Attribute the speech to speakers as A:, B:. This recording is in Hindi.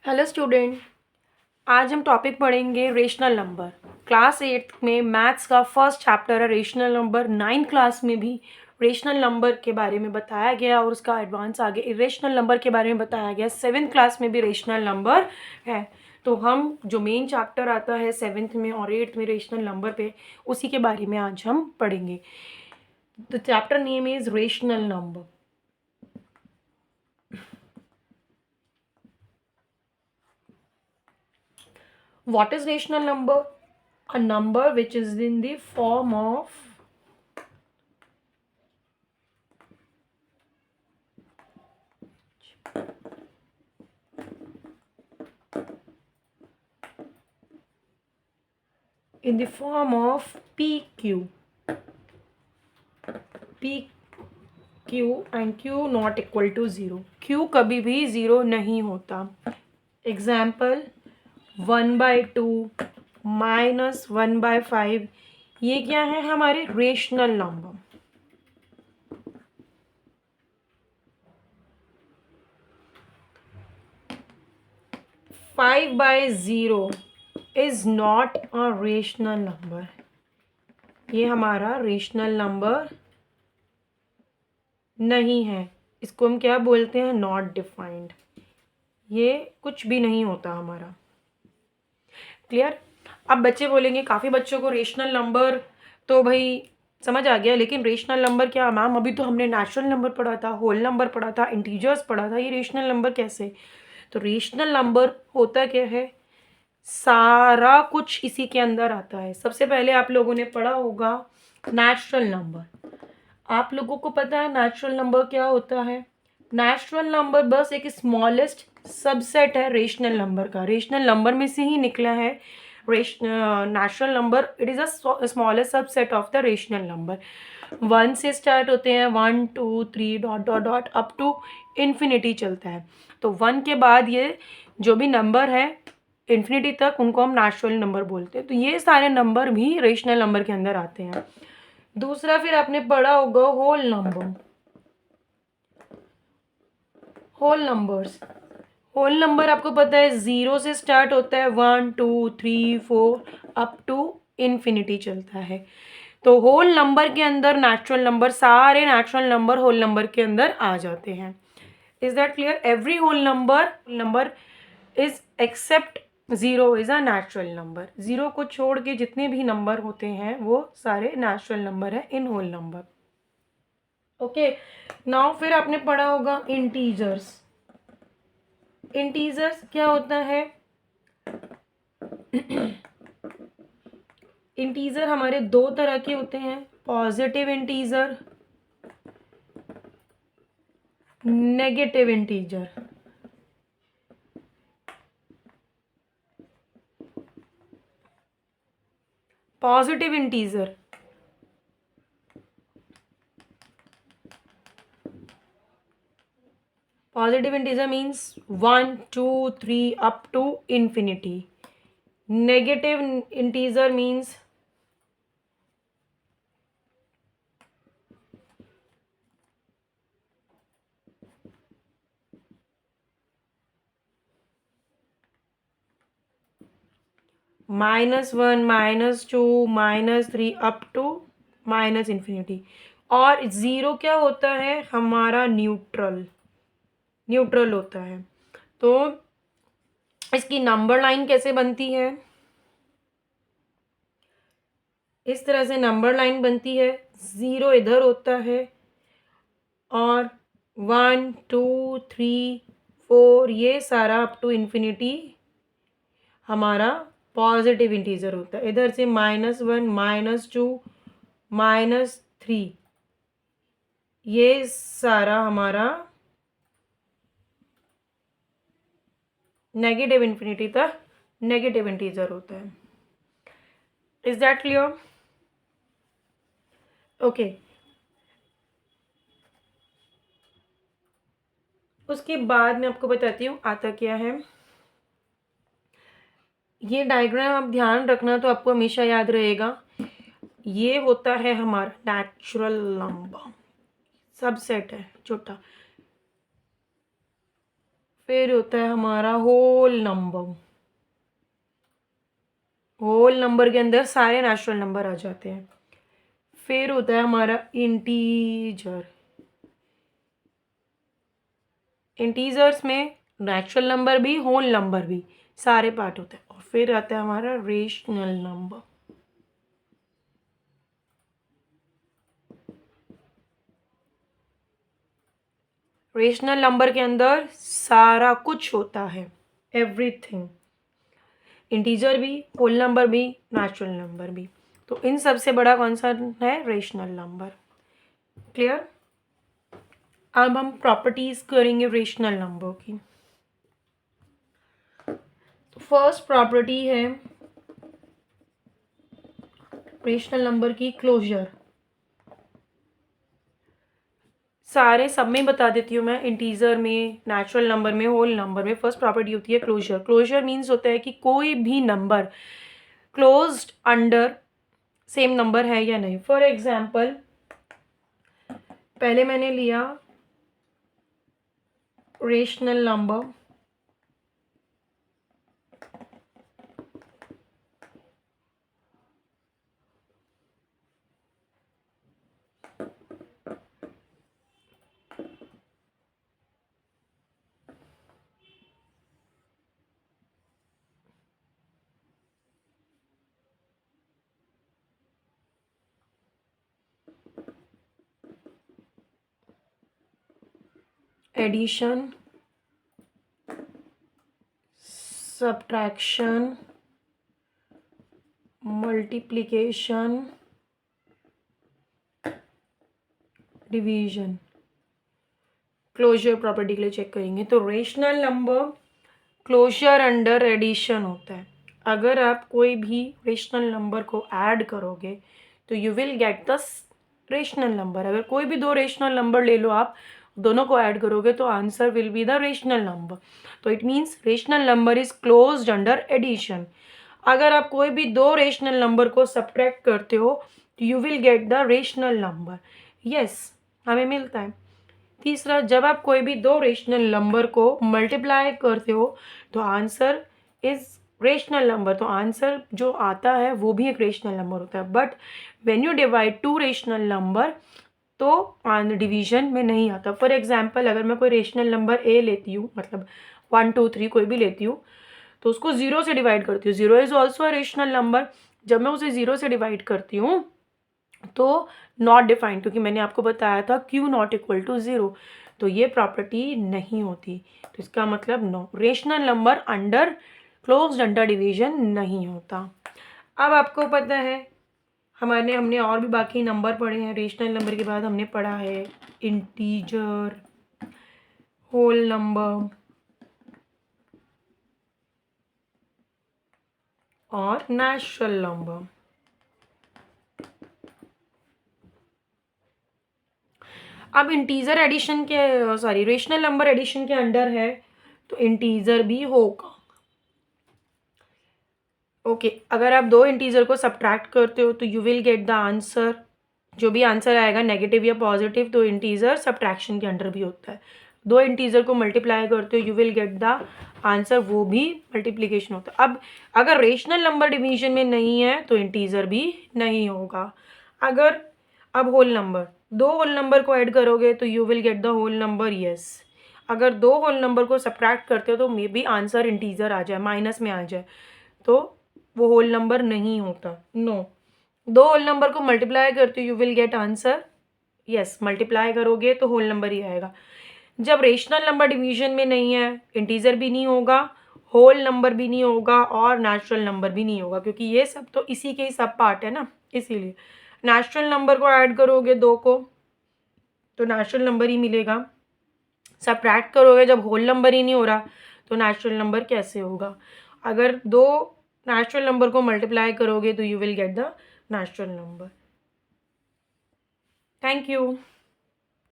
A: Hello student. आज हम टॉपिक पढ़ेंगे रेशनल नंबर। क्लास 8 में मैथ्स का फर्स्ट चैप्टर है रेशनल नंबर। 9th क्लास में भी रेशनल नंबर के बारे में बताया गया और उसका एडवांस आगे इरेशनल नंबर के बारे में बताया गया। 7th क्लास में भी रेशनल नंबर है। तो हम जो मेन चैप्टर आता है 7th में और 8th में रेशनल नंबर पे, उसी के बारे में आज हम पढ़ेंगे। The chapter name is rational number. What is rational number? A number which is in the form of PQ. PQ and Q not equal to 0. Q कभी भी 0 नहीं होता. Example 1/2 -1/5. ये क्या है? हमारे rational number. 5/0 is not a rational number. ये हमारा रेशनल नंबर नहीं है. इसको हम क्या बोलते हैं? Not defined. ये कुछ भी नहीं होता हमारा. क्लियर? अब बच्चे बोलेंगे, काफ़ी बच्चों को रेशनल नंबर तो भाई समझ आ गया, लेकिन रेशनल नंबर क्या मैम? अभी तो हमने नेचुरल नंबर पढ़ा था, होल नंबर पढ़ा था, इंटीजर्स पढ़ा था, ये रेशनल नंबर कैसे? तो रेशनल नंबर होता क्या है? सारा कुछ इसी के अंदर आता है. सबसे पहले आप लोगों ने पढ़ा होगा नेचुरल नंबर. आप लोगों को पता है नेचुरल नंबर क्या होता है? नेचुरल नंबर बस एक स्मॉलेस्ट सबसेट है रेशनल नंबर का. रेशनल नंबर में से ही निकला है natural number. It is a smallest subset of the rational number. 1 से स्टार्ट होते हैं, 1 2 3 dot dot dot up to infinity चलता है. तो 1 के बाद ये जो भी नंबर है इन्फिनिटी तक, उनको हम नेचुरल नंबर बोलते हैं. तो ये सारे नंबर भी रेशनल नंबर के अंदर आते हैं. दूसरा फिर आपने पढ़ा होगा whole number. Whole numbers. Whole number आपको पता है 0 से स्टार्ट होता है, 1 2 3 4 अप टू इन्फिनिटी चलता है. तो होल नंबर के अंदर नेचुरल नंबर, सारे नेचुरल नंबर होल नंबर के अंदर आ जाते हैं. Is that clear? Every whole number is except 0 is a natural number. 0 को छोड़ के जितने भी नंबर होते हैं वो सारे नेचुरल नंबर है in whole number. Okay. Now फिर आपने पढ़ा होगा इंटीजर्स. इंटीजर्स क्या होता है? इंटीजर हमारे दो तरह के होते हैं, positive integer, negative integer. Positive integer means 1 2 3 up to infinity. Negative integer means -1 -2 -3 up to minus infinity. और 0 क्या होता है? हमारा न्यूट्रल होता है. तो इसकी नंबर लाइन कैसे बनती है? इस तरह से नंबर लाइन बनती है. 0 इधर होता है और 1 2 3 4 ये सारा अप टू इन्फिनिटी हमारा पॉजिटिव इंटीजर होता है. इधर से -1 -2 -3 ये सारा हमारा नेगेटिव इन्फिनिटी तक नेगेटिव इंटीजर होता है. Is that clear? ओके. उसके बाद मैं आपको बताती हूँ आता क्या है. ये डायग्राम आप ध्यान रखना तो आपको हमेशा याद रहेगा. ये होता है हमारा नेचुरल नंबर, सबसेट है छोटा. फिर होता है हमारा होल नंबर। होल नंबर के अंदर सारे नेचुरल नंबर आ जाते हैं। फिर होता है हमारा इंटीजर। इंटीजर्स में नेचुरल नंबर भी होल नंबर भी सारे पार्ट होते हैं। और फिर आता है हमारा रेशनल नंबर। रेशनल नंबर के अंदर सारा कुछ होता है, एवरीथिंग। इंटीजर भी, होल नंबर भी, नेचुरल नंबर भी। तो इन सबसे बड़ा कौन सा है? Rational number. क्लियर? अब हम प्रॉपर्टीज करेंगे रेशनल नंबर की। तो फर्स्ट प्रॉपर्टी है रेशनल नंबर की, क्लोजर। सारे सब में बता देती हूँ मैं, इंटीजर में, नेचुरल नंबर में, होल नंबर में। फर्स्ट प्रॉपर्टी होती है क्लोजर। क्लोजर मीन्स होता है कि कोई भी number closed under same number है या नहीं। फॉर एग्जाम्पल, पहले मैंने लिया rational number, addition, subtraction, multiplication, division. Closure property के लिए चेक करेंगे तो rational number closure under addition होता है। अगर आप कोई भी रेशनल नंबर को ऐड करोगे तो you will get the rational number. अगर कोई भी दो रेशनल नंबर ले लो, आप दोनों को ऐड करोगे तो answer will be the rational number. तो it means rational number is closed under addition. अगर आप कोई भी दो रेशनल नंबर को सब्ट्रैक्ट करते हो तो you will get the rational number. Yes, हमें मिलता है। तीसरा, जब आप कोई भी दो रेशनल नंबर को मल्टीप्लाई करते हो तो आंसर इज रेशनल नंबर। तो आंसर जो आता है वो भी एक रेशनल नंबर होता है। But when you divide two rational number तो डिवीजन में नहीं आता। फॉर एग्जाम्पल, अगर मैं कोई रेशनल नंबर ए लेती हूँ, मतलब 1 2 3 कोई भी लेती हूँ, तो उसको 0 से डिवाइड करती हूँ। 0 is also a rational number. जब मैं उसे 0 से डिवाइड करती हूँ तो नॉट डिफाइंड, क्योंकि मैंने आपको बताया था क्यू नॉट इक्वल टू 0, तो ये प्रॉपर्टी नहीं होती। तो इसका मतलब no, rational number under closed under division नहीं होता। अब आपको पता है हमने और भी बाकी नंबर पढ़े हैं। रेशनल नंबर के बाद हमने पढ़ा है इंटीजर, होल नंबर और नेचुरल नंबर। अब इंटीजर एडिशन के, सॉरी, रेशनल नंबर एडिशन के अंडर है तो इंटीजर भी होगा। ओके, अगर आप दो इंटीजर को सब्ट्रैक्ट करते हो तो you will get the answer. जो भी आंसर आएगा नेगेटिव या पॉजिटिव, तो इंटीजर सब्ट्रैक्शन के अंडर भी होता है। दो इंटीजर को मल्टीप्लाई करते हो you will get the answer, वो भी मल्टीप्लिकेशन होता है। अब अगर रेशनल नंबर डिवीजन में नहीं है तो इंटीजर भी नहीं होगा। अगर अब होल नंबर, दो होल नंबर को ऐड करोगे तो you will get the whole number. Yes, अगर दो होल नंबर को सब्ट्रैक्ट करते हो तो मे बी आंसर इंटीजर आ जाए, माइनस में आ जाए, तो वो होल नंबर नहीं होता। नो, दो होल नंबर को मल्टीप्लाई करते हो you will get answer. Yes, multiply करोगे तो होल नंबर ही आएगा। जब रेशनल नंबर डिवीजन में नहीं है, इंटीजर भी नहीं होगा, होल नंबर भी नहीं होगा और नेचुरल नंबर भी नहीं होगा, क्योंकि ये सब तो इसी के ही सब पार्ट है ना। इसीलिए नेचुरल नंबर को ऐड करोगे दो को तो नेचुरल नंबर ही मिलेगा। सब्ट्रैक्ट करोगे जब होल नंबर ही नहीं हो रहा तो नेचुरल नंबर कैसे होगा। अगर दो नेचुरल नंबर को मल्टीप्लाई करोगे तो you will get the natural number. Thank you.